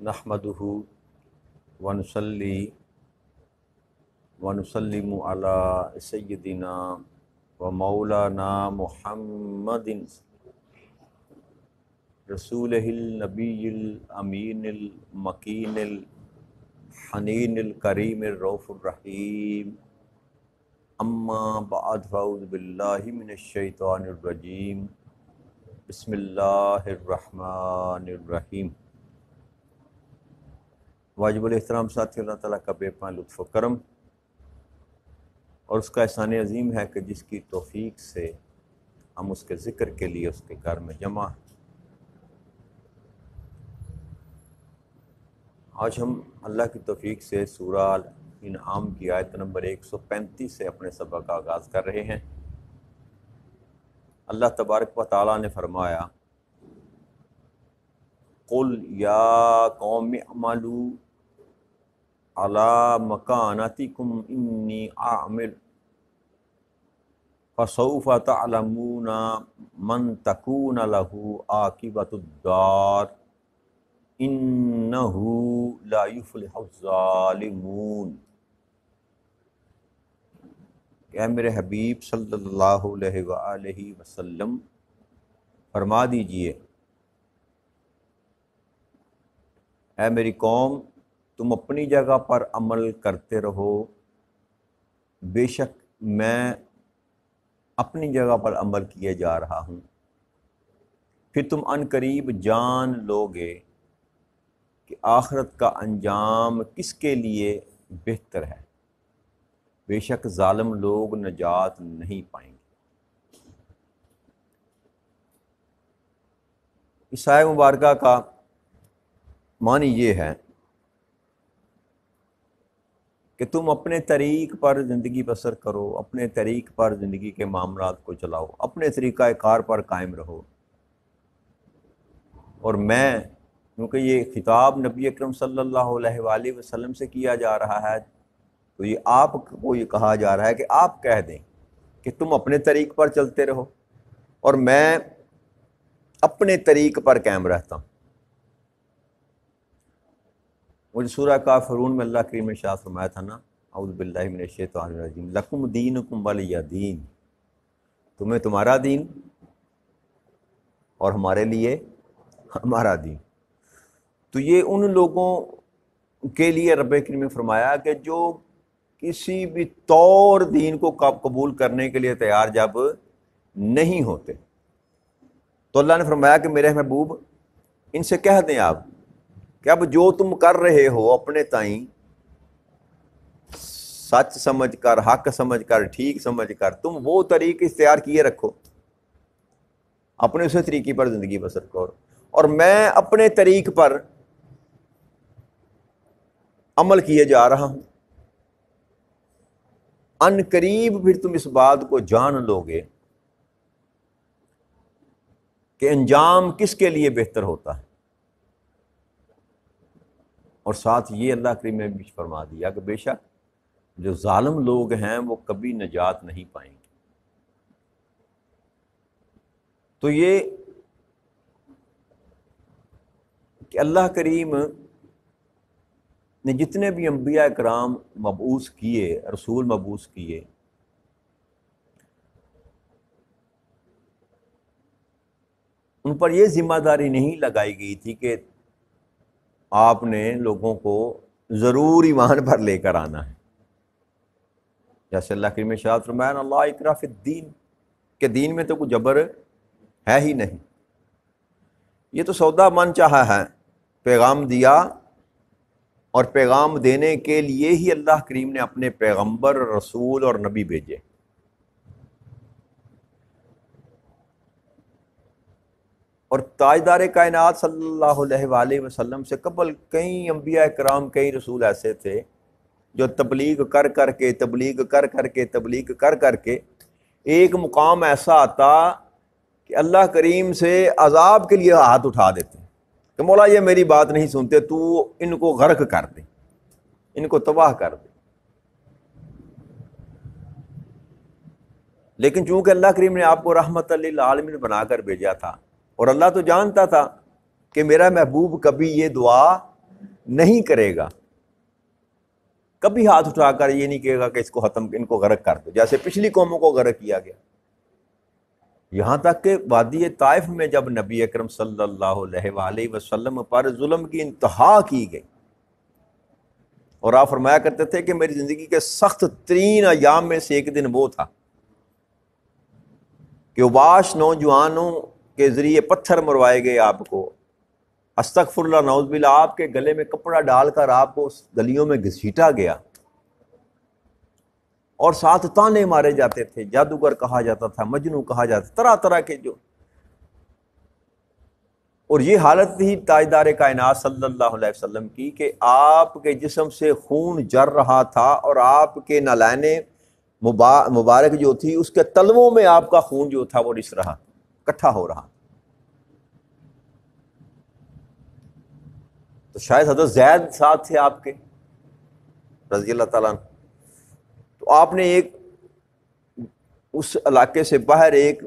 نحمدہ ونصلی ونسلم علی سیدنا و مولانا محمد رسولہ النبی الامین المکین الحنین الکریم الرؤوف الرحیم اما بعد فاعوذ باللہ من الشیطان الرجیم بسم اللہ الرحمن الرحیم۔ واجب الاحترام ساتھی، اللہ تعالیٰ کا بے پناہ لطف و کرم اور اس کا احسان عظیم ہے کہ جس کی توفیق سے ہم اس کے ذکر کے لیے اس کے گھر میں جمع ہیں۔ آج ہم اللہ کی توفیق سے سورہ انعام کی آیت نمبر 135 سے اپنے سبق کا آغاز کر رہے ہیں۔ اللہ تبارک و تعالیٰ نے فرمایا قل یا قوم اعملوا علی مکانتکم انی اعمل فسوف تعلمون من تکون له عاقبۃ الدار انہ لا یفلح الظالمون۔ کہ اے میرے حبیب صلی اللہ علیہ وآلہ وسلم فرما دیجئے، اے میری قوم تم اپنی جگہ پر عمل کرتے رہو، بے شک میں اپنی جگہ پر عمل کیے جا رہا ہوں، پھر تم عن قریب جان لوگے کہ آخرت کا انجام کس کے لیے بہتر ہے، بے شک ظالم لوگ نجات نہیں پائیں گے۔ اس آیہ مبارکہ کا معنی یہ ہے کہ تم اپنے طریق پر زندگی بسر کرو، اپنے طریق پر زندگی کے معاملات کو چلاؤ، اپنے طریقہ کار پر قائم رہو، اور میں کیونکہ یہ خطاب نبی اکرم صلی اللہ علیہ وآلہ وسلم سے کیا جا رہا ہے تو یہ آپ کو یہ کہا جا رہا ہے کہ آپ کہہ دیں کہ تم اپنے طریق پر چلتے رہو اور میں اپنے طریق پر قائم رہتا ہوں۔ مجھے سورہ کافرون میں اللہ کریم نے ارشاد فرمایا تھا نا، اعوذ باللہ من الشیطان الرجیم، لکم دینکم ولی دین، تمہیں تمہارا دین اور ہمارے لیے ہمارا دین۔ تو یہ ان لوگوں کے لیے رب کریم نے فرمایا کہ جو کسی بھی طور دین کو قبول کرنے کے لیے تیار جب نہیں ہوتے، تو اللہ نے فرمایا کہ میرے محبوب ان سے کہہ دیں آپ کہ اب جو تم کر رہے ہو اپنے تائیں سچ سمجھ کر، حق سمجھ کر، ٹھیک سمجھ کر، تم وہ طریق اختیار کیے رکھو، اپنے اسی طریقے پر زندگی بسر کرو، اور میں اپنے طریق پر عمل کیے جا رہا ہوں۔ ان قریب پھر تم اس بات کو جان لو گے کہ انجام کس کے لیے بہتر ہوتا ہے، اور ساتھ یہ اللہ کریم نے بھی فرما دیا کہ بے شک جو ظالم لوگ ہیں وہ کبھی نجات نہیں پائیں گے۔ تو یہ کہ اللہ کریم نے جتنے بھی انبیاء کرام مبعوث کیے، رسول مبعوث کیے، ان پر یہ ذمہ داری نہیں لگائی گئی تھی کہ آپ نے لوگوں کو ضرور ایمان پر لے کر آنا ہے، جیسے اللہ کریم نے ارشاد فرمایا اللہ اکراہ فی الدین، کہ دین میں تو کوئی جبر ہے ہی نہیں۔ یہ تو سودا من چاہا ہے، پیغام دیا، اور پیغام دینے کے لیے ہی اللہ کریم نے اپنے پیغمبر، رسول اور نبی بھیجے۔ اور تاجدار کائنات صلی اللہ علیہ وآلہ وسلم سے قبل کئی انبیاء کرام، کئی رسول ایسے تھے جو تبلیغ کر کر کے ایک مقام ایسا آتا کہ اللہ کریم سے عذاب کے لیے ہاتھ اٹھا دیتے کہ مولا یہ میری بات نہیں سنتے، تو ان کو غرق کر دے، ان کو تباہ کر دے۔ لیکن چونکہ اللہ کریم نے آپ کو رحمت للعالمین بنا کر بھیجا تھا، اور اللہ تو جانتا تھا کہ میرا محبوب کبھی یہ دعا نہیں کرے گا، کبھی ہاتھ اٹھا کر یہ نہیں کہے گا کہ اس کو ختم، ان کو غرق کر دو، جیسے پچھلی قوموں کو غرق کیا گیا۔ یہاں تک کہ وادی طائف میں جب نبی اکرم صلی اللہ علیہ وآلہ وسلم پر ظلم کی انتہا کی گئی، اور آپ فرمایا کرتے تھے کہ میری زندگی کے سخت ترین ایام میں سے ایک دن وہ تھا کہ اوباش نوجوانوں کے ذریعے پتھر مروائے گئے آپ کو، استغفر اللہ نعوذ باللہ، آپ کے گلے میں کپڑا ڈال کر آپ کو گلیوں میں گھسیٹا گیا، اور ساتھ تانے مارے جاتے تھے، جادوگر کہا جاتا تھا، مجنوں کہا جاتا تھا، طرح طرح کے جو، اور یہ حالت تھی تاجدار کائنات صلی اللہ علیہ وسلم کی کہ آپ کے جسم سے خون جر رہا تھا، اور آپ کے نالین مبارک جو تھی اس کے تلووں میں آپ کا خون جو تھا وہ رس رہا، اکٹھا ہو رہا۔ تو شاید حضرت زید ساتھ تھے آپ کے رضی اللہ تعالیٰ عنہ، تو آپ نے ایک اس علاقے سے باہر ایک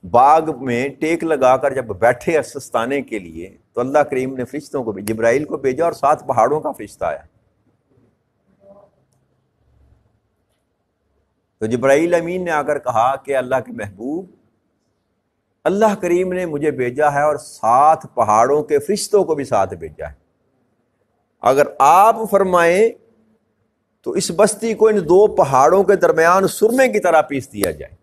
باغ میں ٹیک لگا کر جب بیٹھے سستانے کے لیے، تو اللہ کریم نے فرشتوں کو جبرائیل کو بھیجا، اور 7 پہاڑوں کا فرشتہ آیا۔ تو جبرائیل امین نے آ کر کہا کہ اللہ کے محبوب، اللہ کریم نے مجھے بھیجا ہے اور 7 پہاڑوں کے فرشتوں کو بھی ساتھ بھیجا ہے، اگر آپ فرمائیں تو اس بستی کو ان 2 پہاڑوں کے درمیان سرمے کی طرح پیس دیا جائے۔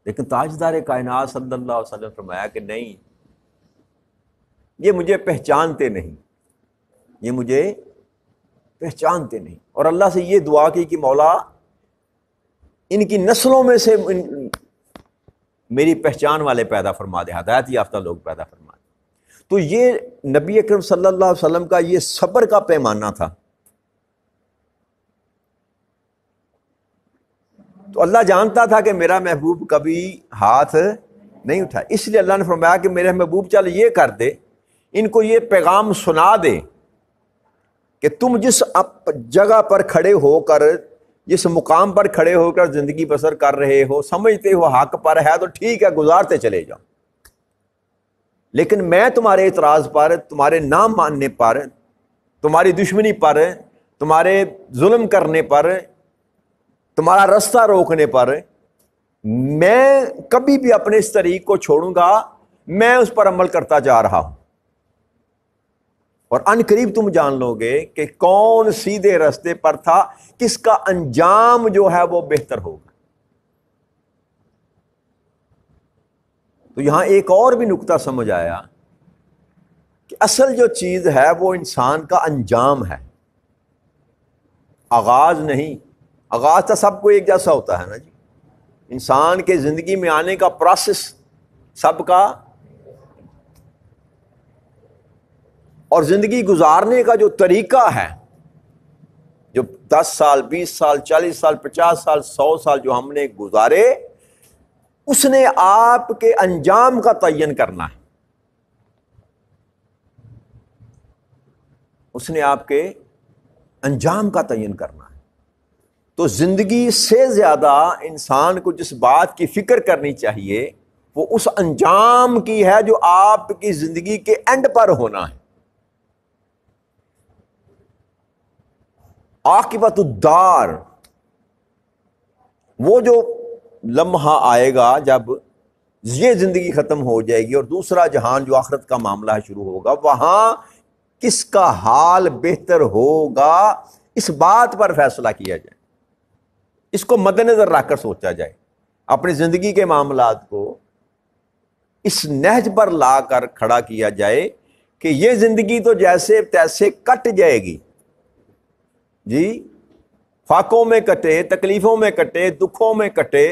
لیکن تاجدار کائنات صلی اللہ علیہ وسلم فرمایا کہ نہیں، یہ مجھے پہچانتے نہیں، یہ مجھے پہچانتے نہیں، اور اللہ سے یہ دعا کی کہ مولا ان کی نسلوں میں سے میری پہچان والے پیدا فرما دے، ہدایت یافتہ لوگ پیدا فرما دے۔ تو یہ نبی اکرم صلی اللہ علیہ وسلم کا یہ صبر کا پیمانہ تھا۔ تو اللہ جانتا تھا کہ میرا محبوب کبھی ہاتھ نہیں اٹھا، اس لیے اللہ نے فرمایا کہ میرے محبوب چل یہ کر دے، ان کو یہ پیغام سنا دے کہ تم جس جگہ پر کھڑے ہو کر، جس مقام پر کھڑے ہو کر زندگی بسر کر رہے ہو، سمجھتے ہو حق پر ہے تو ٹھیک ہے، گزارتے چلے جاؤ، لیکن میں تمہارے اعتراض پر، تمہارے نہ ماننے پر، تمہاری دشمنی پر، تمہارے ظلم کرنے پر، تمہارا رستہ روکنے پر، میں کبھی بھی اپنے اس طریق کو چھوڑوں گا، میں اس پر عمل کرتا جا رہا ہوں، اور ان قریب تم جان لو گے کہ کون سیدھے راستے پر تھا، کس کا انجام جو ہے وہ بہتر ہوگا۔ تو یہاں ایک اور بھی نکتہ سمجھ آیا کہ اصل جو چیز ہے وہ انسان کا انجام ہے، آغاز نہیں۔ آغاز تو سب کو ایک جیسا ہوتا ہے نا جی، انسان کے زندگی میں آنے کا پروسیس سب کا، اور زندگی گزارنے کا جو طریقہ ہے، جو 10 سال 20 سال 40 سال 50 سال 100 سال جو ہم نے گزارے، اس نے آپ کے انجام کا تعین کرنا ہے، اس نے آپ کے انجام کا تعین کرنا ہے۔ تو زندگی سے زیادہ انسان کو جس بات کی فکر کرنی چاہیے وہ اس انجام کی ہے جو آپ کی زندگی کے اینڈ پر ہونا ہے۔ عاقبت الدار، وہ جو لمحہ آئے گا جب یہ زندگی ختم ہو جائے گی اور دوسرا جہان جو آخرت کا معاملہ شروع ہوگا، وہاں کس کا حال بہتر ہوگا اس بات پر فیصلہ کیا جائے، اس کو مد نظر رکھ کر سوچا جائے، اپنی زندگی کے معاملات کو اس نہج پر لا کر کھڑا کیا جائے کہ یہ زندگی تو جیسے تیسے کٹ جائے گی جی، فاقوں میں کٹے، تکلیفوں میں کٹے، دکھوں میں کٹے،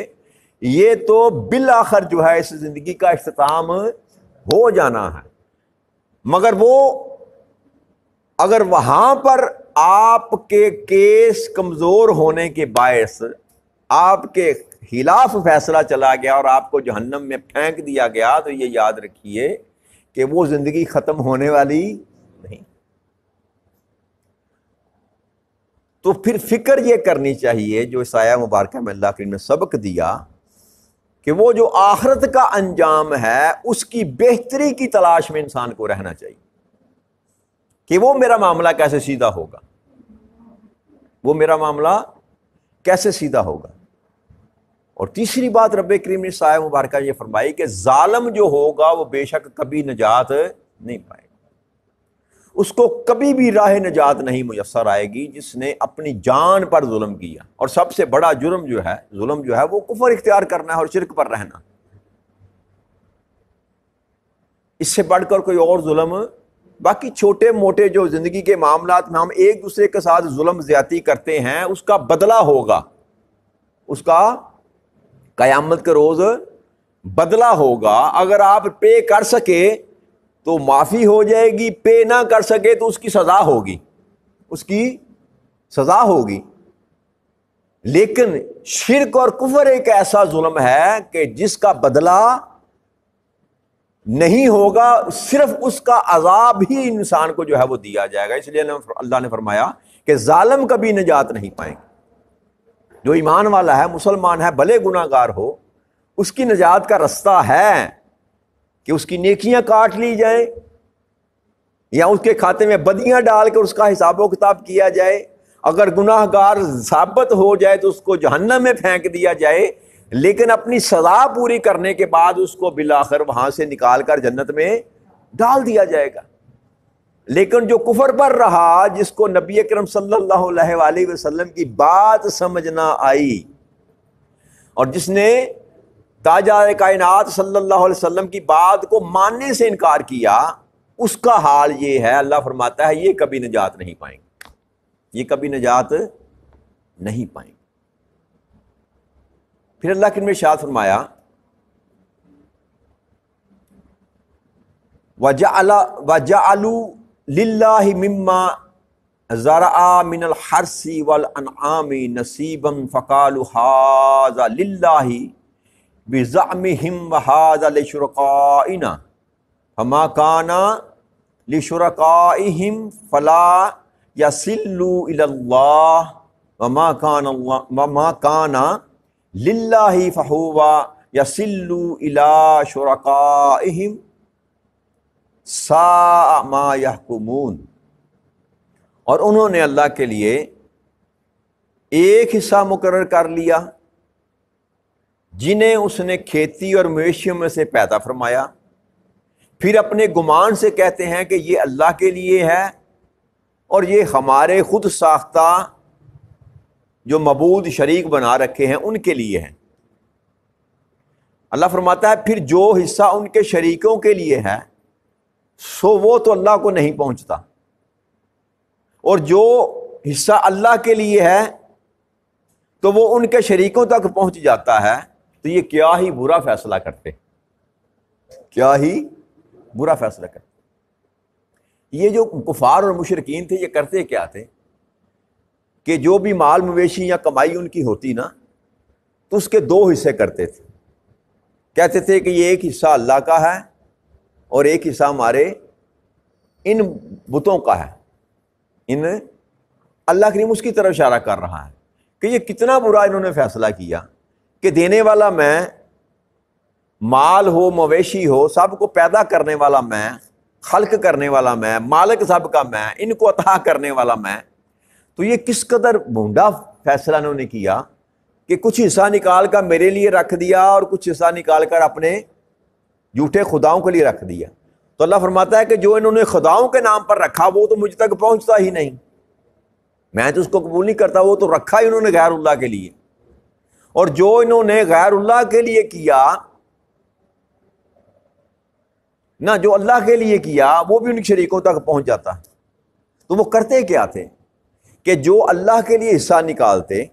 یہ تو بالآخر جو ہے اس زندگی کا اختتام ہو جانا ہے۔ مگر وہ اگر وہاں پر آپ کے کیس کمزور ہونے کے باعث آپ کے خلاف فیصلہ چلا گیا اور آپ کو جہنم میں پھینک دیا گیا، تو یہ یاد رکھیے کہ وہ زندگی ختم ہونے والی نہیں۔ تو پھر فکر یہ کرنی چاہیے جو اس آیہ مبارکہ میں اللہ کریم نے سبق دیا کہ وہ جو آخرت کا انجام ہے اس کی بہتری کی تلاش میں انسان کو رہنا چاہیے کہ وہ میرا معاملہ کیسے سیدھا ہوگا، وہ میرا معاملہ کیسے سیدھا ہوگا۔ اور تیسری بات رب کریم نے سایہ مبارکہ یہ فرمائی کہ ظالم جو ہوگا وہ بے شک کبھی نجات نہیں پائے گا، اس کو کبھی بھی راہ نجات نہیں میسر آئے گی جس نے اپنی جان پر ظلم کیا۔ اور سب سے بڑا جرم جو ہے، ظلم جو ہے، وہ کفر اختیار کرنا ہے اور شرک پر رہنا۔ اس سے بڑھ کر کوئی اور ظلم، باقی چھوٹے موٹے جو زندگی کے معاملات میں ہم ایک دوسرے کے ساتھ ظلم زیادتی کرتے ہیں اس کا بدلہ ہوگا، اس کا قیامت کے روز بدلہ ہوگا۔ اگر آپ پے کر سکے تو معافی ہو جائے گی، پے نہ کر سکے تو اس کی سزا ہوگی، اس کی سزا ہوگی۔ لیکن شرک اور کفر ایک ایسا ظلم ہے کہ جس کا بدلہ نہیں ہوگا، صرف اس کا عذاب ہی انسان کو جو ہے وہ دیا جائے گا۔ اس لیے اللہ نے فرمایا کہ ظالم کبھی نجات نہیں پائیں گے۔ جو ایمان والا ہے، مسلمان ہے، بھلے گناہ گار ہو، اس کی نجات کا رستہ ہے کہ اس کی نیکیاں کاٹ لی جائیں یا اس کے کھاتے میں بدیاں ڈال کر اس کا حساب و کتاب کیا جائے۔ اگر گناہ گار ثابت ہو جائے تو اس کو جہنم میں پھینک دیا جائے، لیکن اپنی سزا پوری کرنے کے بعد اس کو بالآخر وہاں سے نکال کر جنت میں ڈال دیا جائے گا۔ لیکن جو کفر پر رہا، جس کو نبی اکرم صلی اللہ علیہ وآلہ وسلم کی بات سمجھ نہ آئی اور جس نے تاجدار کائنات صلی اللہ علیہ وسلم کی بات کو ماننے سے انکار کیا، اس کا حال یہ ہے، اللہ فرماتا ہے یہ کبھی نجات نہیں پائیں گے، یہ کبھی نجات نہیں پائیں گے۔ پھر اللہ کے ارشاد فرمایا وَجَعَلُوا لِلَّهِ مِمَّا زَرَعَ مِنَ الْحَرْثِ وَالْأَنْعَامِ نَصِيبًا فَقَالُوا هَٰذَا لِلَّهِ بِزَعْمِهِمْ وَهَٰذَا لِشُرَكَائِنَا فَمَا كَانَ لِشُرَكَائِهِمْ فَلَا يَصِلُّوا إِلَى اللَّهِ وَمَا كَانَ لِلَّهِ فَهُوَ يَصِلُّ إِلَىٰ شُرَكَائِهِمْ سَاءَ مَا يَحْكُمُونَ۔ اور انہوں نے اللہ کے لیے ایک حصہ مقرر کر لیا جنہیں اس نے کھیتی اور مویشیوں میں سے پیدا فرمایا، پھر اپنے گمان سے کہتے ہیں کہ یہ اللہ کے لیے ہے اور یہ ہمارے خود ساختہ جو معبود شریک بنا رکھے ہیں ان کے لیے ہیں۔ اللہ فرماتا ہے پھر جو حصہ ان کے شریکوں کے لیے ہے سو وہ تو اللہ کو نہیں پہنچتا، اور جو حصہ اللہ کے لیے ہے تو وہ ان کے شریکوں تک پہنچ جاتا ہے۔ تو یہ کیا ہی برا فیصلہ کرتے، کیا ہی برا فیصلہ کرتے۔ یہ جو کفار اور مشرکین تھے یہ کرتے کیا تھے کہ جو بھی مال مویشی یا کمائی ان کی ہوتی نا تو اس کے دو حصے کرتے تھے۔ کہتے تھے کہ یہ ایک حصہ اللہ کا ہے اور ایک حصہ ہمارے ان بتوں کا ہے۔ ان اللہ کریم اس کی طرف اشارہ کر رہا ہے کہ یہ کتنا برا انہوں نے فیصلہ کیا کہ دینے والا میں، مال ہو مویشی ہو سب کو پیدا کرنے والا میں، خلق کرنے والا میں، مالک سب کا میں، ان کو عطا کرنے والا میں۔ تو یہ کس قدر بھونڈا فیصلہ انہوں نے کیا کہ کچھ حصہ نکال کر میرے لیے رکھ دیا اور کچھ حصہ نکال کر اپنے جھوٹے خداؤں کے لیے رکھ دیا۔ تو اللہ فرماتا ہے کہ جو انہوں نے خداؤں کے نام پر رکھا وہ تو مجھ تک پہنچتا ہی نہیں، میں تو اس کو قبول نہیں کرتا، وہ تو رکھا ہی انہوں نے غیر اللہ کے لیے، اور جو انہوں نے غیر اللہ کے لیے کیا نہ، جو اللہ کے لیے کیا وہ بھی ان کے شریکوں تک پہنچ جاتا ہے۔ تو وہ کرتے کیا تھے کہ جو اللہ کے لیے حصہ نکالتے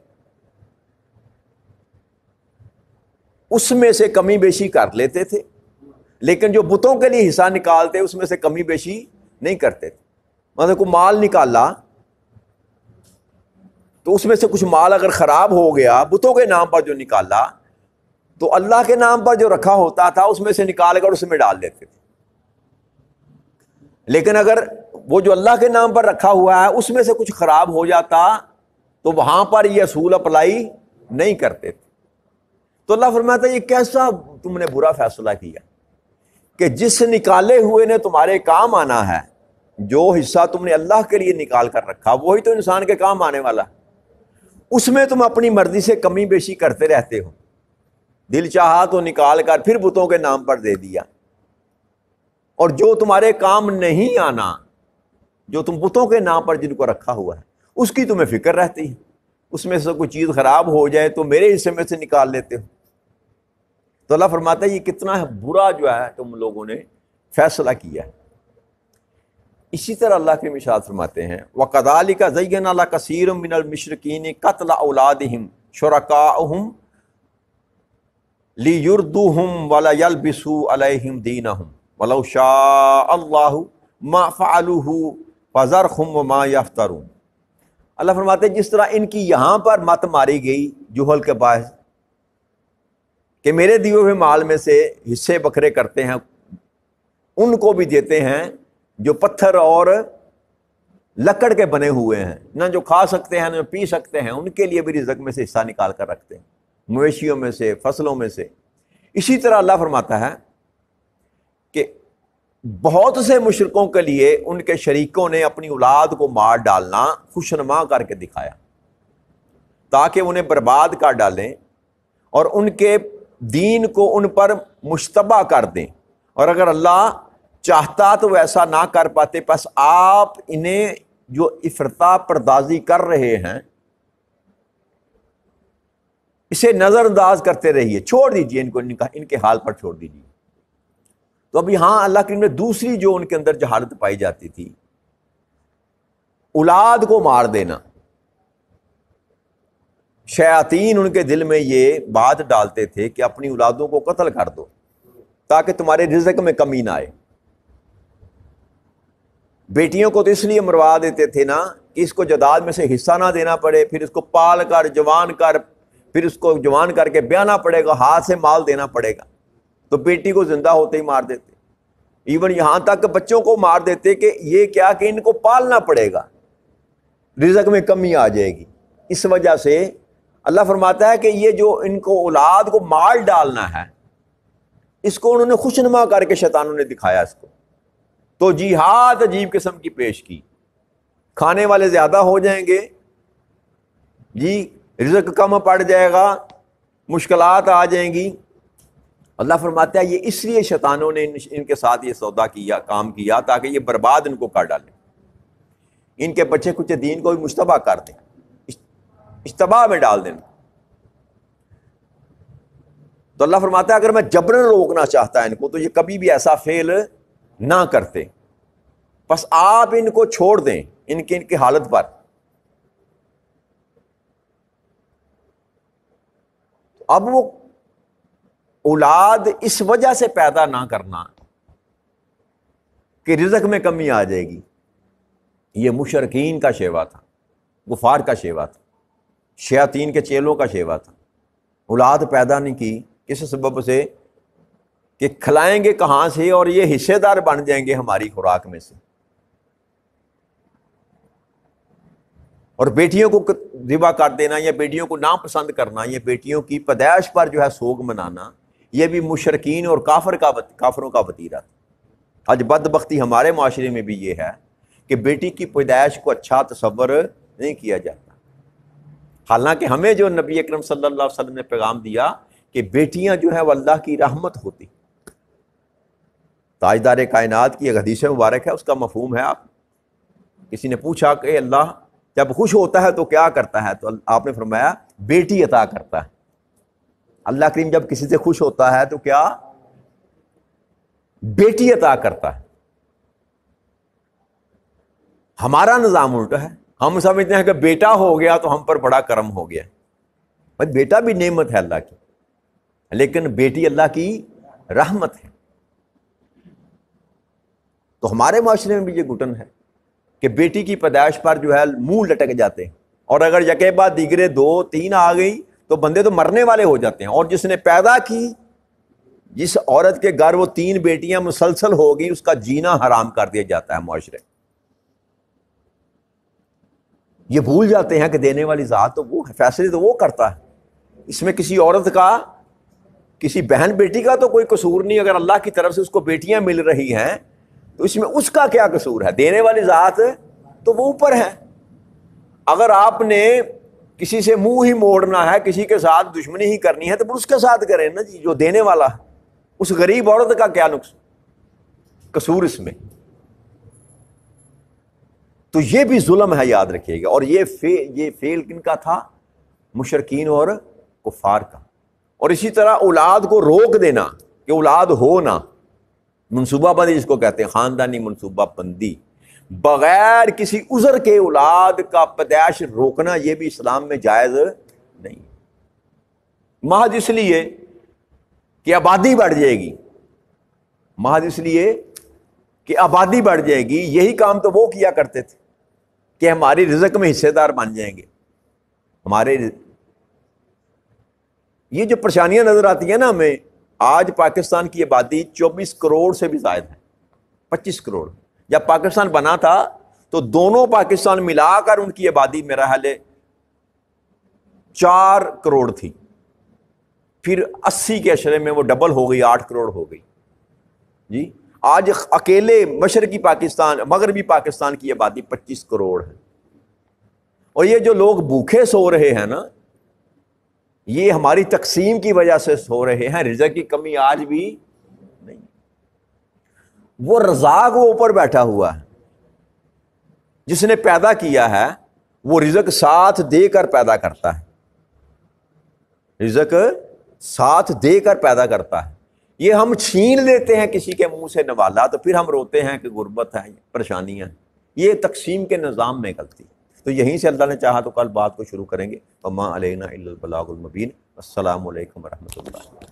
اس میں سے کمی بیشی کر لیتے تھے، لیکن جو بتوں کے لیے حصہ نکالتے اس میں سے کمی بیشی نہیں کرتے تھے۔ مطلب کوئی مال نکالا تو اس میں سے کچھ مال اگر خراب ہو گیا، بتوں کے نام پر جو نکالا تو اللہ کے نام پر جو رکھا ہوتا تھا اس میں سے نکال کر اس میں ڈال دیتے تھے۔ لیکن اگر وہ جو اللہ کے نام پر رکھا ہوا ہے اس میں سے کچھ خراب ہو جاتا تو وہاں پر یہ اصول اپلائی نہیں کرتے تھے۔ تو اللہ فرماتا ہے یہ کیسا تم نے برا فیصلہ کیا کہ جس نکالے ہوئے نے تمہارے کام آنا ہے، جو حصہ تم نے اللہ کے لیے نکال کر رکھا وہی تو انسان کے کام آنے والا، اس میں تم اپنی مرضی سے کمی بیشی کرتے رہتے ہو، دل چاہا تو نکال کر پھر بتوں کے نام پر دے دیا، اور جو تمہارے کام نہیں آنا، جو تم بتوں کے نام پر جن کو رکھا ہوا ہے اس کی تمہیں فکر رہتی ہے، اس میں سے کوئی چیز خراب ہو جائے تو میرے حصے میں سے نکال لیتے ہو۔ تو اللہ فرماتا ہے یہ کتنا برا جو ہے تم لوگوں نے فیصلہ کیا ہے۔ اسی طرح اللہ کے ارشاد فرماتے ہیں وَكَذَلِكَ زَيَّنَ لَكَثِيرٌ مِّنَ الْمُشْرِكِينَ قَتْلَ أَوْلَادِهِمْ شُرَكَاؤُهُمْ لِيُرْدُوهُمْ وَلَيَلْبِسُوا عَلَيْهِمْ دِينَهُمْ وَلَوْ شَاءَ اللَّهُ مَا فَعَلُوهُ فَذَرْهُمْ وَمَا يَفْتَرُونَ۔ اللہ فرماتے ہیں جس طرح ان کی یہاں پر مت ماری گئی جہل کے باعث کہ میرے دیے ہوئے مال میں سے حصے بکھرے کرتے ہیں، ان کو بھی دیتے ہیں جو پتھر اور لکڑ کے بنے ہوئے ہیں، نہ جو کھا سکتے ہیں نہ پی سکتے ہیں، ان کے لیے بھی رزق میں سے حصہ نکال کر رکھتے ہیں، مویشیوں میں سے، فصلوں میں سے۔ اسی طرح اللہ فرماتا ہے کہ بہت سے مشرکوں کے لیے ان کے شریکوں نے اپنی اولاد کو مار ڈالنا خوشنما کر کے دکھایا تاکہ انہیں برباد کر ڈالیں اور ان کے دین کو ان پر مشتبہ کر دیں، اور اگر اللہ چاہتا تو ویسا نہ کر پاتے، پس آپ انہیں جو افراط پردازی کر رہے ہیں اسے نظر انداز کرتے رہیے، چھوڑ دیجئے ان کو، ان کے حال پر چھوڑ دیجئے۔ تو اب یہاں اللہ کریم نے دوسری جو ان کے اندر جہالت پائی جاتی تھی، اولاد کو مار دینا، شیاطین ان کے دل میں یہ بات ڈالتے تھے کہ اپنی اولادوں کو قتل کر دو تاکہ تمہارے رزق میں کمی نہ آئے۔ بیٹیوں کو تو اس لیے مروا دیتے تھے نا کہ اس کو جائیداد میں سے حصہ نہ دینا پڑے، پھر اس کو پال کر جوان کر، پھر اس کو جوان کر کے بیانا پڑے گا، ہاتھ سے مال دینا پڑے گا، تو بیٹی کو زندہ ہوتے ہی مار دیتے۔ ایون یہاں تک بچوں کو مار دیتے کہ یہ کیا کہ ان کو پالنا پڑے گا، رزق میں کمی آ جائے گی۔ اس وجہ سے اللہ فرماتا ہے کہ یہ جو ان کو اولاد کو مار ڈالنا ہے، اس کو انہوں نے خوشنما کر کے شیطانوں نے دکھایا اس کو، تو جہاد عجیب قسم کی پیش کی۔ کھانے والے زیادہ ہو جائیں گے جی، رزق کم پڑ جائے گا، مشکلات آ جائیں گی۔ اللہ فرماتا ہے یہ اس لیے شیطانوں نے ان کے ساتھ یہ سودا کیا، کام کیا، تاکہ یہ برباد ان کو کر ڈالیں، ان کے بچے کچھ دین کو بھی مشتبہ کر دیں، اشتباہ میں ڈال دیں۔ تو اللہ فرماتا ہے اگر میں جبرن روکنا چاہتا ان کو تو یہ کبھی بھی ایسا فعل نہ کرتے، بس آپ ان کو چھوڑ دیں ان کی حالت پر۔ اب وہ اولاد اس وجہ سے پیدا نہ کرنا کہ رزق میں کمی آ جائے گی، یہ مشرکین کا شیوا تھا، کفار کا شیوا تھا، شیاطین کے چیلوں کا شیوا تھا۔ اولاد پیدا نہیں کی کس سبب سے کہ کھلائیں گے کہاں سے اور یہ حصے دار بن جائیں گے ہماری خوراک میں سے، اور بیٹیوں کو ذبح کر دینا یا بیٹیوں کو ناپسند کرنا یا بیٹیوں کی پیدائش پر جو ہے سوگ منانا، یہ بھی مشرکین اور کافروں کا وتیرہ تھا۔ آج بدبختی ہمارے معاشرے میں بھی یہ ہے کہ بیٹی کی پیدائش کو اچھا تصور نہیں کیا جاتا، حالانکہ ہمیں جو نبی اکرم صلی اللہ علیہ وسلم نے پیغام دیا کہ بیٹیاں جو ہیں وہ اللہ کی رحمت ہوتی۔ تاجدار کائنات کی ایک حدیث مبارک ہے، اس کا مفہوم ہے، آپ کسی نے پوچھا کہ اللہ جب خوش ہوتا ہے تو کیا کرتا ہے، تو آپ نے فرمایا بیٹی عطا کرتا ہے۔ اللہ کریم جب کسی سے خوش ہوتا ہے تو کیا؟ بیٹی عطا کرتا ہے۔ ہمارا نظام الٹا ہے، ہم سمجھتے ہیں کہ بیٹا ہو گیا تو ہم پر بڑا کرم ہو گیا۔ بھائی بیٹا بھی نعمت ہے اللہ کی، لیکن بیٹی اللہ کی رحمت ہے۔ تو ہمارے معاشرے میں بھی یہ گھٹن ہے کہ بیٹی کی پیدائش پر جو ہے منہ لٹک جاتے ہیں، اور اگر یکے بعد دیگرے 2 3 آ گئی تو بندے تو مرنے والے ہو جاتے ہیں۔ اور جس نے پیدا کی، جس عورت کے گھر وہ 3 بیٹیاں مسلسل ہوگی، اس کا جینا حرام کر دیا جاتا ہے معاشرے۔ یہ بھول جاتے ہیں کہ دینے والی ذات تو وہ ہے، فیصلے تو وہ کرتا ہے، اس میں کسی عورت کا کسی بہن بیٹی کا تو کوئی قصور نہیں، اگر اللہ کی طرف سے اس کو بیٹیاں مل رہی ہیں تو اس میں اس کا کیا قصور ہے؟ دینے والی ذات تو وہ اوپر ہے۔ اگر آپ نے کسی سے منہ ہی موڑنا ہے، کسی کے ساتھ دشمنی ہی کرنی ہے تو اس کے ساتھ کریں نا جی، جو دینے والا ہے۔ اس غریب عورت کا کیا قصور اس میں؟ تو یہ بھی ظلم ہے، یاد رکھیے گا۔ اور یہ فعل کن کا تھا؟ مشرکین اور کفار کا۔ اور اسی طرح اولاد کو روک دینا کہ اولاد ہو نہ، منصوبہ بندی جس کو کہتے ہیں، خاندانی منصوبہ بندی، بغیر کسی عذر کے اولاد کا پیدائش روکنا، یہ بھی اسلام میں جائز نہیں، محض اس لیے کہ آبادی بڑھ جائے گی، محض اس لیے کہ آبادی بڑھ جائے گی۔ یہی کام تو وہ کیا کرتے تھے کہ ہماری رزق میں حصے دار بن جائیں گے۔ یہ جو پریشانیاں نظر آتی ہیں نا ہمیں، آج پاکستان کی آبادی 24 کروڑ سے بھی زائد ہے، 25 کروڑ۔ جب پاکستان بنا تھا تو دونوں پاکستان ملا کر ان کی آبادی میرا خیال ہے 4 کروڑ تھی، پھر 80 کے اشرے میں وہ ڈبل ہو گئی، 8 کروڑ ہو گئی جی۔ آج اکیلے مشرقی پاکستان، مغربی پاکستان کی آبادی 25 کروڑ ہے۔ اور یہ جو لوگ بھوکے سو رہے ہیں نا، یہ ہماری تقسیم کی وجہ سے سو رہے ہیں، رزق کی کمی آج بھی نہیں۔ وہ رزاق وہ اوپر بیٹھا ہوا ہے، جس نے پیدا کیا ہے وہ رزق ساتھ دے کر پیدا کرتا ہے، رزق ساتھ دے کر پیدا کرتا ہے۔ یہ ہم چھین لیتے ہیں کسی کے منہ سے نوالا تو پھر ہم روتے ہیں کہ غربت ہے، پریشانیاں ہیں۔ یہ تقسیم کے نظام میں غلطی۔ تو یہیں سے اللہ نے چاہا تو کل بات کو شروع کریں گے۔ وما علینا الا البلاغ المبین۔ السلام علیکم ورحمۃ اللہ۔